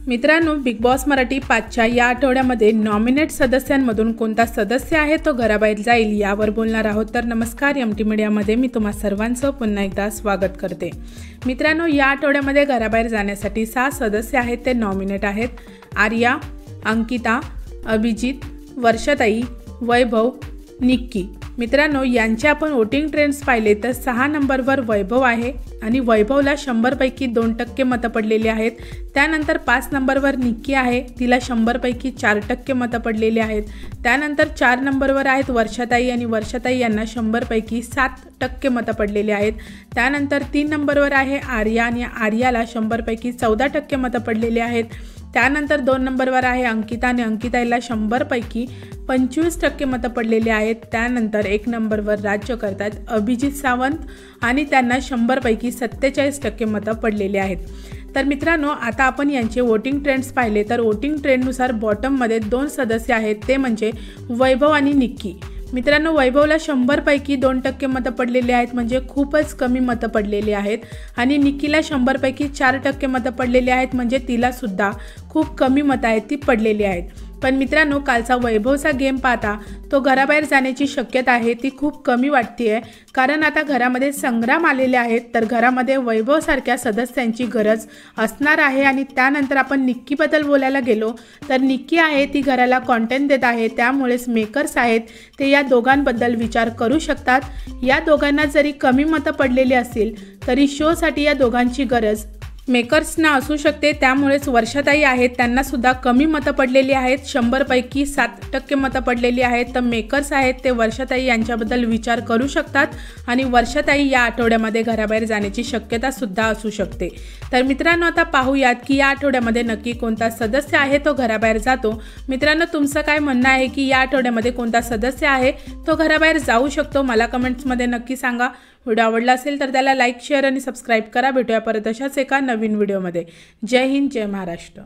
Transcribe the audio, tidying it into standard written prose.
मित्रांनो, big boss Marathi 5च्या या आठवड्यामध्ये नॉमिनेट सदस्यांमधून कोणता सदस्य आहे तो घराबाहेर जाईल यावर बोलणार आहोत। तर नमस्कार, एमटी मीडियामध्ये मी तुम्हा सर्वांचं पुन्हा एकदा स्वागत करते। मित्रांनो, या आठवड्यामध्ये घराबाहेर जाण्यासाठी 6 सदस्य आहेत ते नॉमिनेट आहेत। आर्या, अंकिता, अभिजित, वर्षाताई, वैभव, निक्की। मित्रांनो, यांचे आपण वोटिंग ट्रेंड्स पाहिले तर 6 नंबरवर वैभव आहे आणि वैभवला 100 पैकी 2% मतं पडलेली आहेत। त्यानंतर 5 नंबरवर निक्की आहे, तिला 100 पैकी 4% मतं पडलेली आहेत। त्यानंतर 4 नंबरवर आहेत वर्षाताई आणि वर्षाताई यांना 100 पैकी 7% मतं पडलेली आहेत। त्यानंतर 3 नंबरवर आहे आर्या आणि आर्याला 100 पैकी 14% मतं पडलेली आहेत। त्यानंतर 2 नंबरवर आहे अंकिता आणि अंकिताला 100 पैकी 25% मतं पडलेली आहेत। त्यानंतर 1 नंबरवर राज्य करतात अभिजित सावंत आणि त्यांना 100 पैकी 47% मतं पडलेली आहेत। तर मित्रांनो, आता आपण यांचे वोटिंग ट्रेंड्स पाहिले तर वोटिंग ट्रेंडनुसार बॉटममध्ये 2 सदस्य आहेत, ते म्हणजे वैभव आणि निक्की। मित्रांनो, वैभवला 100 पैकी 2% मतं पडलेली आहेत, म्हणजे खूपच कमी मतं पडलेली आहेत। आणि निक्कीला 100 पैकी 4% मतं पडलेली आहेत, म्हणजे तिला सुद्धा खूप कमी मतं आहेत ती पडलेली आहेत। पण मित्रांनो, कालचा वैभवचा गेम पाहता तो घराबाहेर जाण्याची शक्यता आहे ती खूप कमी वाटते, कारण आता घरामध्ये संग्राम आलेले आहेत। तर घरामध्ये वैभवसारख्या सदस्यांची गरज असणार आहे। आणि त्यानंतर आपण निक्कीबद्दल बोलायला गेलो तर निक्की आहे ती घराला कॉन्टेंट देत आहे, त्यामुळेच मेकर्स आहेत ते या दोघांबद्दल विचार करू शकतात। या दोघांना जरी कमी मतं पडलेली असतील तरी शोसाठी या दोघांची गरज मेकर्सना असू शकते, त्यामुळेच वर्षाताई आहेत त्यांना सुद्धा कमी मतं पडलेली आहेत, 100 पैकी 7% मतं पडलेली आहेत। तर मेकर्स आहेत ते वर्षाताई यांच्याबद्दल विचार करू शकतात आणि वर्षाताई या आठवड्यामध्ये घराबाहेर जाण्याची शक्यता सुद्धा असू शकते। तर मित्रांनो, आता पाहूयात की या आठवड्यामध्ये नक्की कोणता सदस्य आहे तो घराबाहेर जातो। मित्रांनो, तुमचं काय म्हणणं आहे की या आठवड्यामध्ये कोणता सदस्य आहे तो घराबाहेर जाऊ शकतो, मला कमेंट्समध्ये नक्की सांगा। व्हिडिओ आवडला असेल तर त्याला लाईक, शेअर आणि सबस्क्राईब करा। भेटूया परत अशाच एका नवीन व्हिडिओमध्ये। जय हिंद, जय महाराष्ट्र।